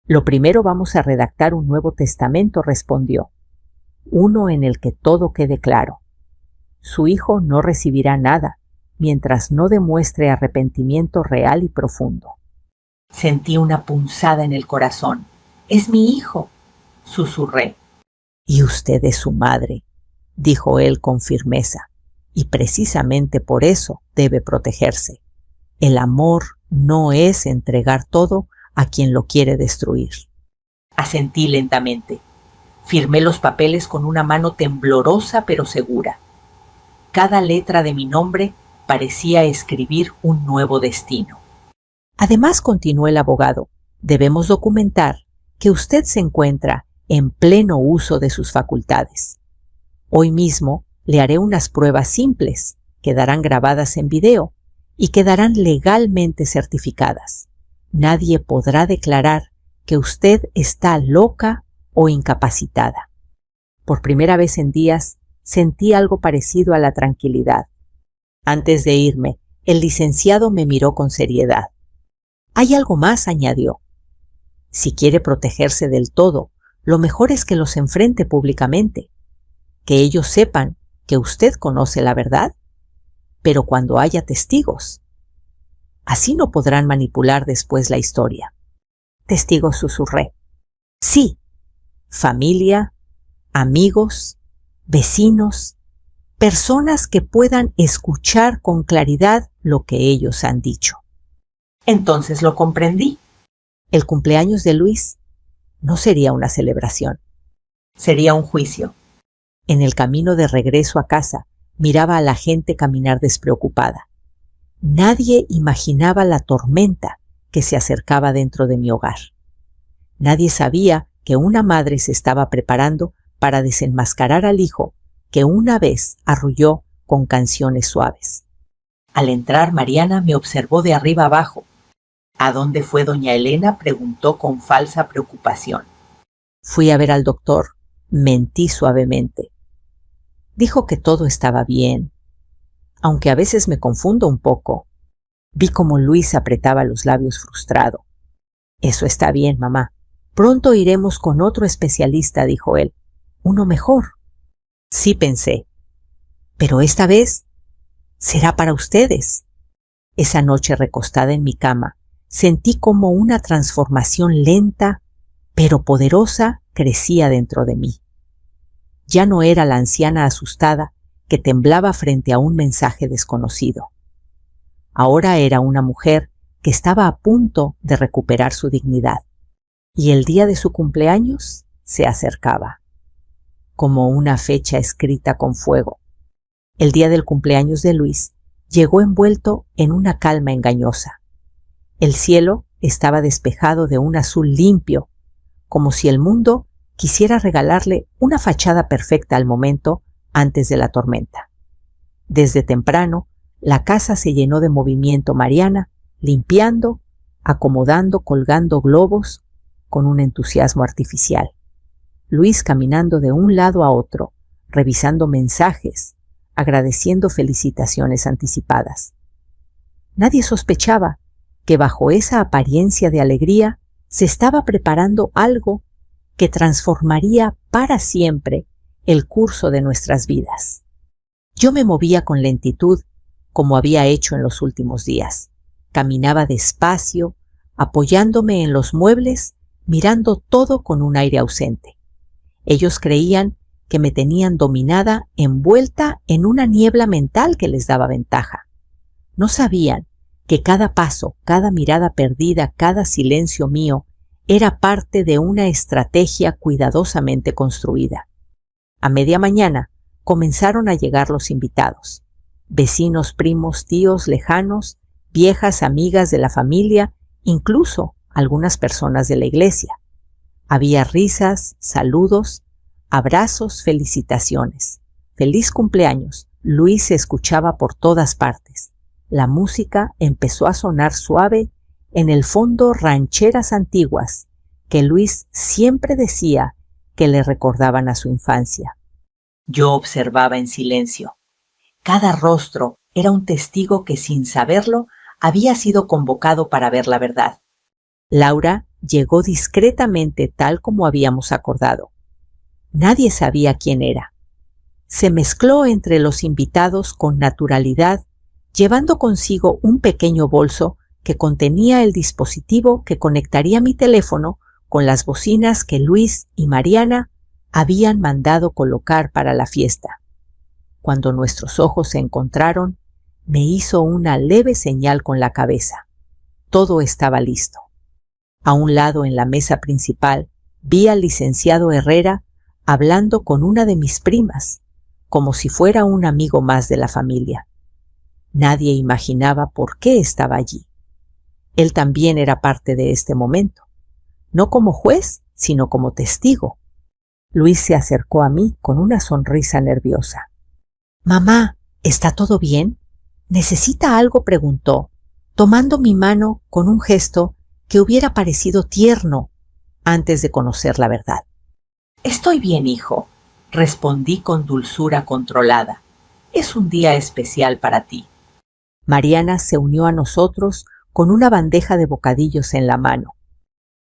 Lo primero, vamos a redactar un nuevo testamento, respondió. Uno en el que todo quede claro. Su hijo no recibirá nada mientras no demuestre arrepentimiento real y profundo. Sentí una punzada en el corazón. «Es mi hijo», susurré. «Y usted es su madre», dijo él con firmeza, «y precisamente por eso debe protegerse. El amor no es entregar todo a quien lo quiere destruir». Asentí lentamente. Firmé los papeles con una mano temblorosa pero segura. Cada letra de mi nombre parecía escribir un nuevo destino. Además, continuó el abogado, debemos documentar que usted se encuentra en pleno uso de sus facultades. Hoy mismo le haré unas pruebas simples, quedarán grabadas en video y quedarán legalmente certificadas. Nadie podrá declarar que usted está loca o incapacitada. Por primera vez en días sentí algo parecido a la tranquilidad. Antes de irme, el licenciado me miró con seriedad. «Hay algo más», añadió. «Si quiere protegerse del todo, lo mejor es que los enfrente públicamente, que ellos sepan que usted conoce la verdad, pero cuando haya testigos. Así no podrán manipular después la historia». «Testigos», susurré. «Sí, familia, amigos, vecinos, personas que puedan escuchar con claridad lo que ellos han dicho». Entonces lo comprendí. El cumpleaños de Luis no sería una celebración, sería un juicio. En el camino de regreso a casa miraba a la gente caminar despreocupada. Nadie imaginaba la tormenta que se acercaba dentro de mi hogar. Nadie sabía que una madre se estaba preparando para desenmascarar al hijo que una vez arrulló con canciones suaves. Al entrar, Mariana me observó de arriba abajo. «¿A dónde fue doña Elena?», preguntó con falsa preocupación. «Fui a ver al doctor», mentí suavemente. Dijo que todo estaba bien, aunque a veces me confundo un poco. Vi cómo Luis apretaba los labios frustrado. «Eso está bien, mamá. Pronto iremos con otro especialista», dijo él. «Uno mejor». Sí, pensé. Pero esta vez será para ustedes. Esa noche, recostada en mi cama, sentí como una transformación lenta pero poderosa crecía dentro de mí. Ya no era la anciana asustada que temblaba frente a un mensaje desconocido. Ahora era una mujer que estaba a punto de recuperar su dignidad, y el día de su cumpleaños se acercaba, como una fecha escrita con fuego. El día del cumpleaños de Luis llegó envuelto en una calma engañosa. El cielo estaba despejado de un azul limpio, como si el mundo quisiera regalarle una fachada perfecta al momento antes de la tormenta. Desde temprano, la casa se llenó de movimiento. Mariana, limpiando, acomodando, colgando globos con un entusiasmo artificial. Luis caminando de un lado a otro, revisando mensajes, agradeciendo felicitaciones anticipadas. Nadie sospechaba que bajo esa apariencia de alegría se estaba preparando algo que transformaría para siempre el curso de nuestras vidas. Yo me movía con lentitud, como había hecho en los últimos días. Caminaba despacio, apoyándome en los muebles, mirando todo con un aire ausente. Ellos creían que me tenían dominada, envuelta en una niebla mental que les daba ventaja. No sabían que cada paso, cada mirada perdida, cada silencio mío era parte de una estrategia cuidadosamente construida. A media mañana comenzaron a llegar los invitados. Vecinos, primos, tíos lejanos, viejas amigas de la familia, incluso algunas personas de la iglesia. Había risas, saludos, abrazos, felicitaciones. ¡Feliz cumpleaños! Luis se escuchaba por todas partes. La música empezó a sonar suave, en el fondo rancheras antiguas, que Luis siempre decía que le recordaban a su infancia. Yo observaba en silencio. Cada rostro era un testigo que, sin saberlo, había sido convocado para ver la verdad. Laura llegó discretamente tal como habíamos acordado. Nadie sabía quién era. Se mezcló entre los invitados con naturalidad, llevando consigo un pequeño bolso que contenía el dispositivo que conectaría mi teléfono con las bocinas que Luis y Mariana habían mandado colocar para la fiesta. Cuando nuestros ojos se encontraron, me hizo una leve señal con la cabeza. Todo estaba listo. A un lado, en la mesa principal, vi al licenciado Herrera hablando con una de mis primas, como si fuera un amigo más de la familia. Nadie imaginaba por qué estaba allí. Él también era parte de este momento, no como juez, sino como testigo. Luis se acercó a mí con una sonrisa nerviosa. «Mamá, ¿está todo bien? ¿Necesita algo?», preguntó, tomando mi mano con un gesto que hubiera parecido tierno antes de conocer la verdad. «Estoy bien, hijo», respondí con dulzura controlada. «Es un día especial para ti». Mariana se unió a nosotros con una bandeja de bocadillos en la mano.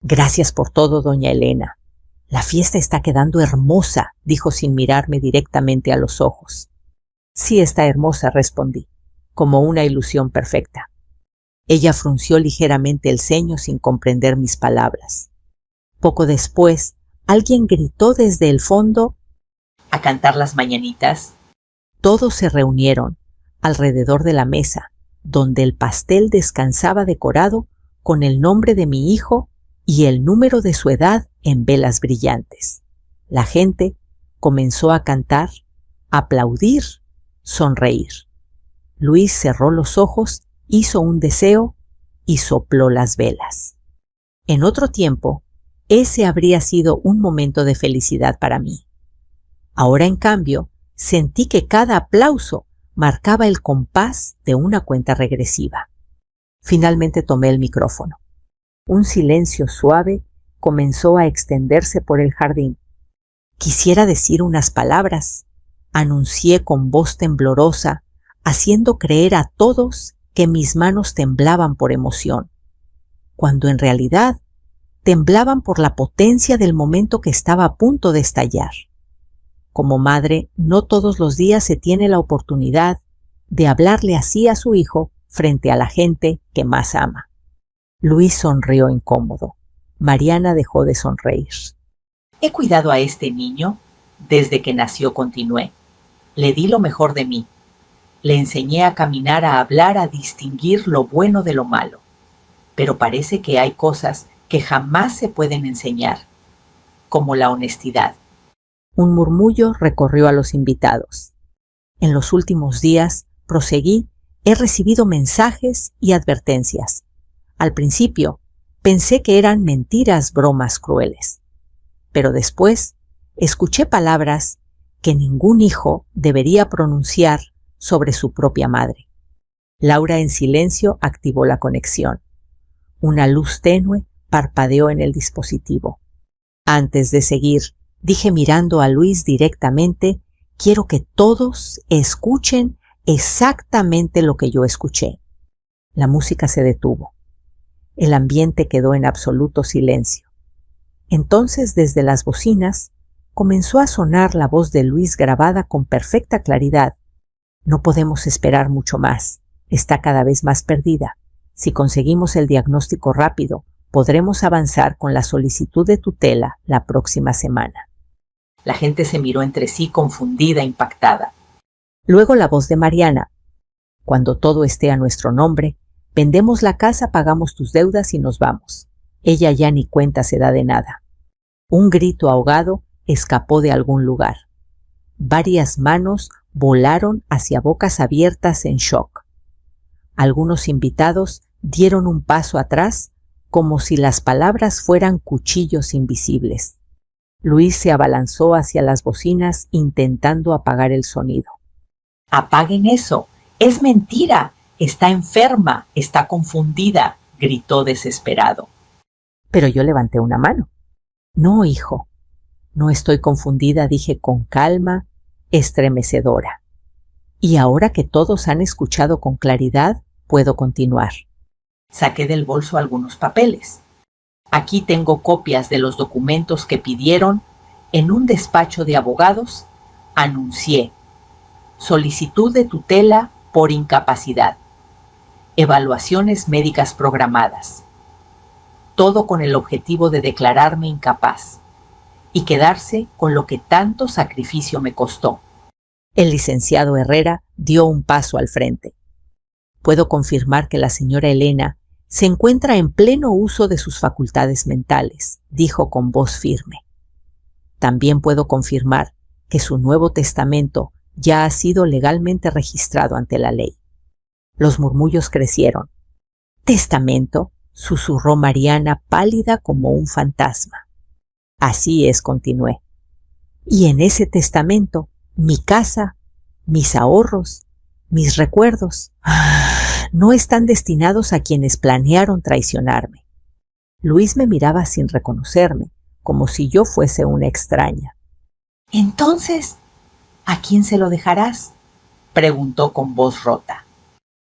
«Gracias por todo, doña Elena. La fiesta está quedando hermosa», dijo sin mirarme directamente a los ojos. «Sí está hermosa», respondí, como una ilusión perfecta. Ella frunció ligeramente el ceño sin comprender mis palabras. Poco después, alguien gritó desde el fondo: «¿A cantar las mañanitas?». Todos se reunieron alrededor de la mesa, donde el pastel descansaba decorado con el nombre de mi hijo y el número de su edad en velas brillantes. La gente comenzó a cantar, aplaudir, sonreír. Luis cerró los ojos, hizo un deseo y sopló las velas. En otro tiempo, ese habría sido un momento de felicidad para mí. Ahora, en cambio, sentí que cada aplauso marcaba el compás de una cuenta regresiva. Finalmente tomé el micrófono. Un silencio suave comenzó a extenderse por el jardín. «Quisiera decir unas palabras», anuncié con voz temblorosa, haciendo creer a todos que mis manos temblaban por emoción, cuando en realidad temblaban por la potencia del momento que estaba a punto de estallar. Como madre, no todos los días se tiene la oportunidad de hablarle así a su hijo frente a la gente que más ama. Luis sonrió incómodo. Mariana dejó de sonreír. «He cuidado a este niño desde que nació», continué. «Le di lo mejor de mí. Le enseñé a caminar, a hablar, a distinguir lo bueno de lo malo. Pero parece que hay cosas que jamás se pueden enseñar, como la honestidad». Un murmullo recorrió a los invitados. «En los últimos días», proseguí, «he recibido mensajes y advertencias. Al principio pensé que eran mentiras, bromas crueles. Pero después escuché palabras que ningún hijo debería pronunciar sobre su propia madre». Laura, en silencio, activó la conexión. Una luz tenue parpadeó en el dispositivo. Antes de seguir, dije mirando a Luis directamente: «Quiero que todos escuchen exactamente lo que yo escuché». La música se detuvo. El ambiente quedó en absoluto silencio. Entonces, desde las bocinas, comenzó a sonar la voz de Luis grabada con perfecta claridad. «No podemos esperar mucho más. Está cada vez más perdida. Si conseguimos el diagnóstico rápido, podremos avanzar con la solicitud de tutela la próxima semana». La gente se miró entre sí confundida, impactada. Luego la voz de Mariana. Cuando todo esté a nuestro nombre, vendemos la casa, pagamos tus deudas y nos vamos. Ella ya ni cuenta se da de nada. Un grito ahogado escapó de algún lugar. Varias manos volaron hacia bocas abiertas en shock. Algunos invitados dieron un paso atrás como si las palabras fueran cuchillos invisibles. Luis se abalanzó hacia las bocinas intentando apagar el sonido. ¡Apaguen eso! ¡Es mentira! ¡Está enferma! ¡Está confundida!, gritó desesperado. Pero yo levanté una mano. No, hijo, no estoy confundida, dije con calma, estremecedora. Y ahora que todos han escuchado con claridad, puedo continuar. Saqué del bolso algunos papeles. Aquí tengo copias de los documentos que pidieron en un despacho de abogados. Anuncié: solicitud de tutela por incapacidad, evaluaciones médicas programadas, todo con el objetivo de declararme incapaz y quedarse con lo que tanto sacrificio me costó. El licenciado Herrera dio un paso al frente. Puedo confirmar que la señora Elena se encuentra en pleno uso de sus facultades mentales, dijo con voz firme. También puedo confirmar que su nuevo testamento ya ha sido legalmente registrado ante la ley. Los murmullos crecieron. ¿Testamento?, susurró Mariana, pálida como un fantasma. Así es, continué. Y en ese testamento, mi casa, mis ahorros, mis recuerdos, no están destinados a quienes planearon traicionarme. Luis me miraba sin reconocerme, como si yo fuese una extraña. Entonces, ¿a quién se lo dejarás?, preguntó con voz rota.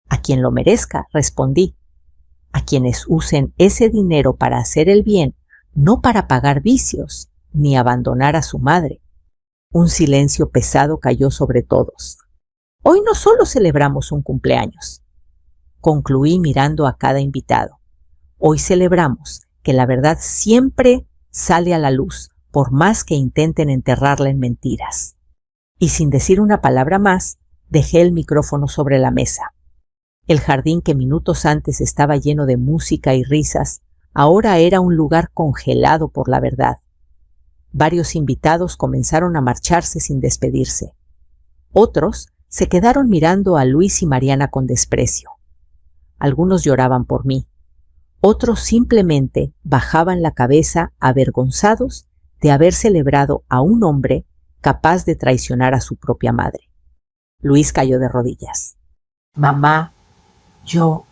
A quien lo merezca, respondí. A quienes usen ese dinero para hacer el bien, no para pagar vicios, ni abandonar a su madre. Un silencio pesado cayó sobre todos. Hoy no solo celebramos un cumpleaños, concluí mirando a cada invitado. Hoy celebramos que la verdad siempre sale a la luz, por más que intenten enterrarla en mentiras. Y sin decir una palabra más, dejé el micrófono sobre la mesa. El jardín, que minutos antes estaba lleno de música y risas, ahora era un lugar congelado por la verdad. Varios invitados comenzaron a marcharse sin despedirse. Otros se quedaron mirando a Luis y Mariana con desprecio. Algunos lloraban por mí. Otros simplemente bajaban la cabeza avergonzados de haber celebrado a un hombre capaz de traicionar a su propia madre. Luis cayó de rodillas. Mamá, yo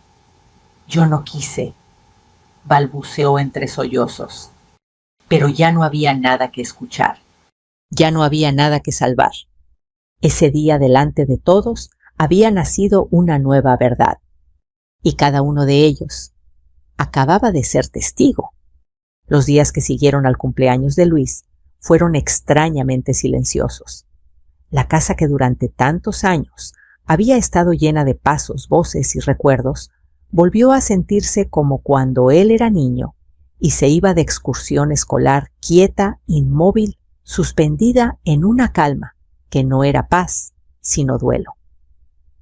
no quise, balbuceó entre sollozos. Pero ya no había nada que escuchar. Ya no había nada que salvar. Ese día, delante de todos, había nacido una nueva verdad. Y cada uno de ellos acababa de ser testigo. Los días que siguieron al cumpleaños de Luis fueron extrañamente silenciosos. La casa, que durante tantos años había estado llena de pasos, voces y recuerdos, volvió a sentirse como cuando él era niño y se iba de excursión escolar, quieta, inmóvil, suspendida en una calma que no era paz, sino duelo.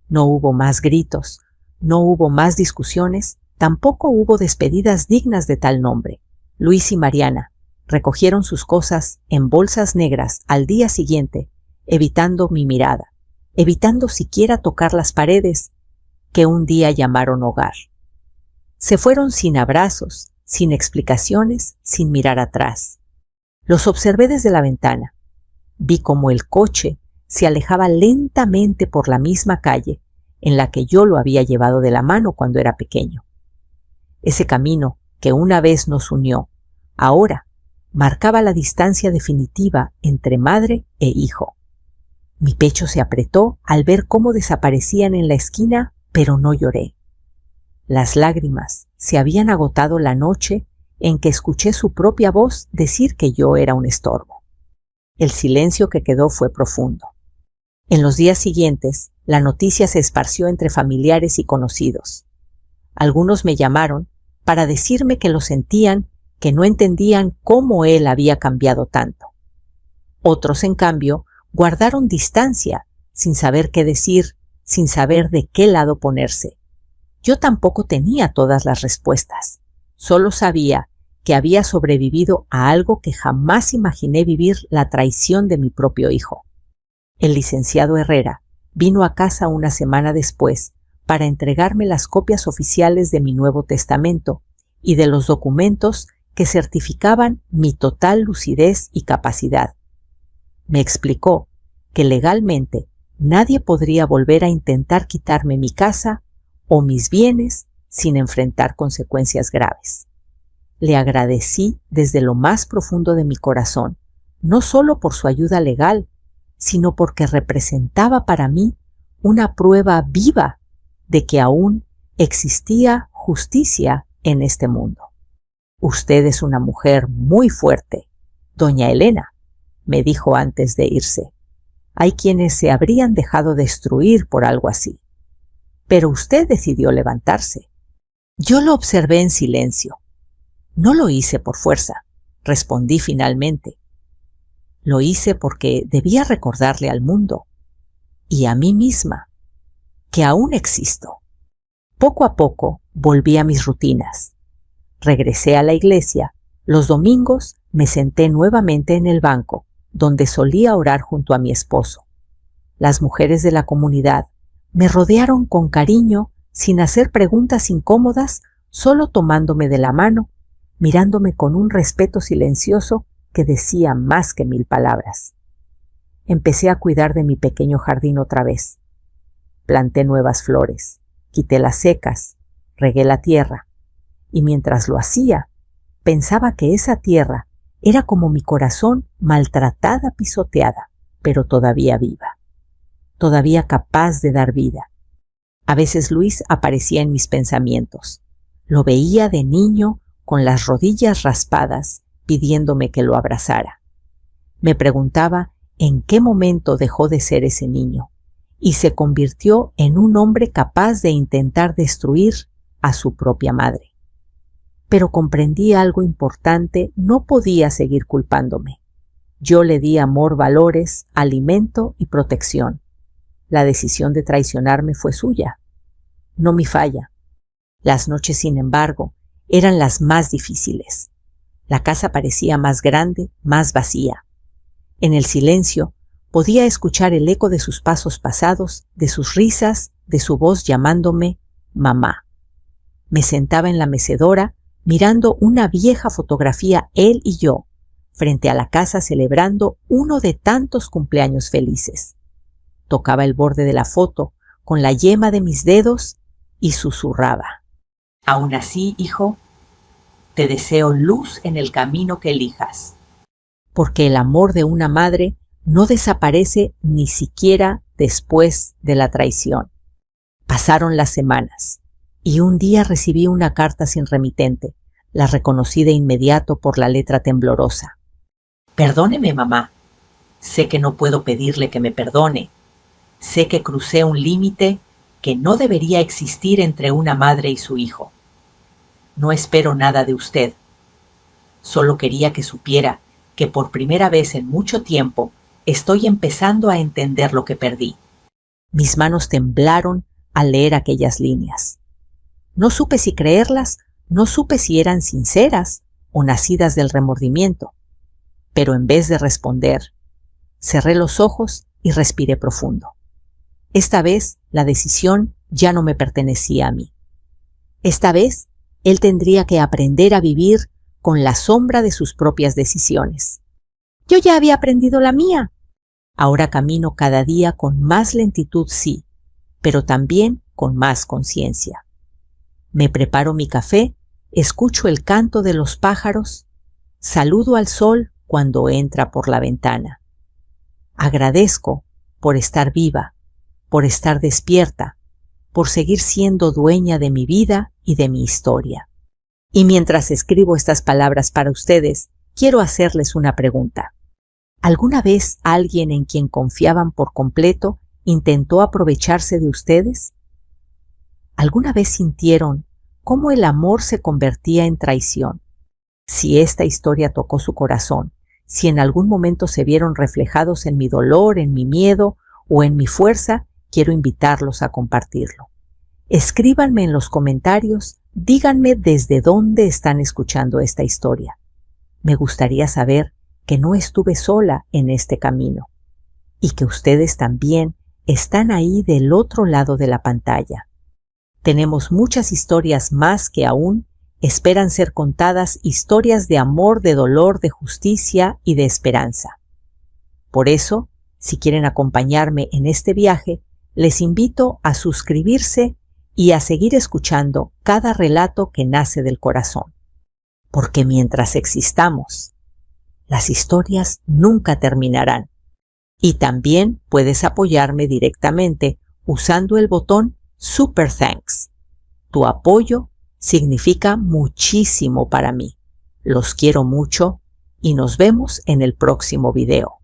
No hubo más gritos, no hubo más discusiones, tampoco hubo despedidas dignas de tal nombre. Luis y Mariana recogieron sus cosas en bolsas negras al día siguiente, evitando mi mirada, evitando siquiera tocar las paredes que un día llamaron hogar. Se fueron sin abrazos, sin explicaciones, sin mirar atrás. Los observé desde la ventana. Vi cómo el coche se alejaba lentamente por la misma calle en la que yo lo había llevado de la mano cuando era pequeño. Ese camino que una vez nos unió, ahora marcaba la distancia definitiva entre madre e hijo. Mi pecho se apretó al ver cómo desaparecían en la esquina, pero no lloré. Las lágrimas se habían agotado la noche en que escuché su propia voz decir que yo era un estorbo. El silencio que quedó fue profundo. En los días siguientes, la noticia se esparció entre familiares y conocidos. Algunos me llamaron para decirme que lo sentían, que no entendían cómo él había cambiado tanto. Otros, en cambio, guardaron distancia, sin saber qué decir, sin saber de qué lado ponerse. Yo tampoco tenía todas las respuestas. Solo sabía que había sobrevivido a algo que jamás imaginé vivir: la traición de mi propio hijo. El licenciado Herrera vino a casa una semana después para entregarme las copias oficiales de mi Nuevo Testamento y de los documentos que certificaban mi total lucidez y capacidad. Me explicó que legalmente nadie podría volver a intentar quitarme mi casa o mis bienes sin enfrentar consecuencias graves. Le agradecí desde lo más profundo de mi corazón, no solo por su ayuda legal, sino porque representaba para mí una prueba viva de que aún existía justicia en este mundo. Usted es una mujer muy fuerte, doña Elena, me dijo antes de irse. Hay quienes se habrían dejado destruir por algo así. Pero usted decidió levantarse. Yo lo observé en silencio. No lo hice por fuerza, respondí finalmente. Lo hice porque debía recordarle al mundo y a mí misma que aún existo. Poco a poco volví a mis rutinas. Regresé a la iglesia. Los domingos me senté nuevamente en el banco, donde solía orar junto a mi esposo. Las mujeres de la comunidad me rodearon con cariño, sin hacer preguntas incómodas, solo tomándome de la mano, mirándome con un respeto silencioso que decía más que 1000 palabras. Empecé a cuidar de mi pequeño jardín otra vez. Planté nuevas flores, quité las secas, regué la tierra, y mientras lo hacía, pensaba que esa tierra era como mi corazón, maltratada, pisoteada, pero todavía viva, todavía capaz de dar vida. A veces Luis aparecía en mis pensamientos. Lo veía de niño con las rodillas raspadas, pidiéndome que lo abrazara. Me preguntaba en qué momento dejó de ser ese niño y se convirtió en un hombre capaz de intentar destruir a su propia madre. Pero comprendí algo importante: no podía seguir culpándome. Yo le di amor, valores, alimento y protección. La decisión de traicionarme fue suya, no mi falla. Las noches, sin embargo, eran las más difíciles. La casa parecía más grande, más vacía. En el silencio podía escuchar el eco de sus pasos pasados, de sus risas, de su voz llamándome mamá. Me sentaba en la mecedora mirando una vieja fotografía, él y yo, frente a la casa celebrando uno de tantos cumpleaños felices. Tocaba el borde de la foto con la yema de mis dedos y susurraba: Aún así, hijo, te deseo luz en el camino que elijas. Porque el amor de una madre no desaparece ni siquiera después de la traición. Pasaron las semanas y un día recibí una carta sin remitente. La reconocí de inmediato por la letra temblorosa. Perdóneme, mamá. Sé que no puedo pedirle que me perdone. Sé que crucé un límite que no debería existir entre una madre y su hijo. No espero nada de usted. Solo quería que supiera que por primera vez en mucho tiempo estoy empezando a entender lo que perdí. Mis manos temblaron al leer aquellas líneas. No supe si creerlas, no supe si eran sinceras o nacidas del remordimiento. Pero en vez de responder, cerré los ojos y respiré profundo. Esta vez la decisión ya no me pertenecía a mí. Esta vez él tendría que aprender a vivir con la sombra de sus propias decisiones. Yo ya había aprendido la mía. Ahora camino cada día con más lentitud, sí, pero también con más conciencia. Me preparo mi café, escucho el canto de los pájaros, saludo al sol cuando entra por la ventana. Agradezco por estar viva, por estar despierta, por seguir siendo dueña de mi vida y de mi historia. Y mientras escribo estas palabras para ustedes, quiero hacerles una pregunta. ¿Alguna vez alguien en quien confiaban por completo intentó aprovecharse de ustedes? ¿Alguna vez sintieron cómo el amor se convertía en traición? Si esta historia tocó su corazón, si en algún momento se vieron reflejados en mi dolor, en mi miedo o en mi fuerza, quiero invitarlos a compartirlo. Escríbanme en los comentarios, díganme desde dónde están escuchando esta historia. Me gustaría saber que no estuve sola en este camino y que ustedes también están ahí del otro lado de la pantalla. Tenemos muchas historias más que aún esperan ser contadas, historias de amor, de dolor, de justicia y de esperanza. Por eso, si quieren acompañarme en este viaje, les invito a suscribirse y a seguir escuchando cada relato que nace del corazón. Porque mientras existamos, las historias nunca terminarán. Y también puedes apoyarme directamente usando el botón Super Thanks. Tu apoyo significa muchísimo para mí. Los quiero mucho y nos vemos en el próximo video.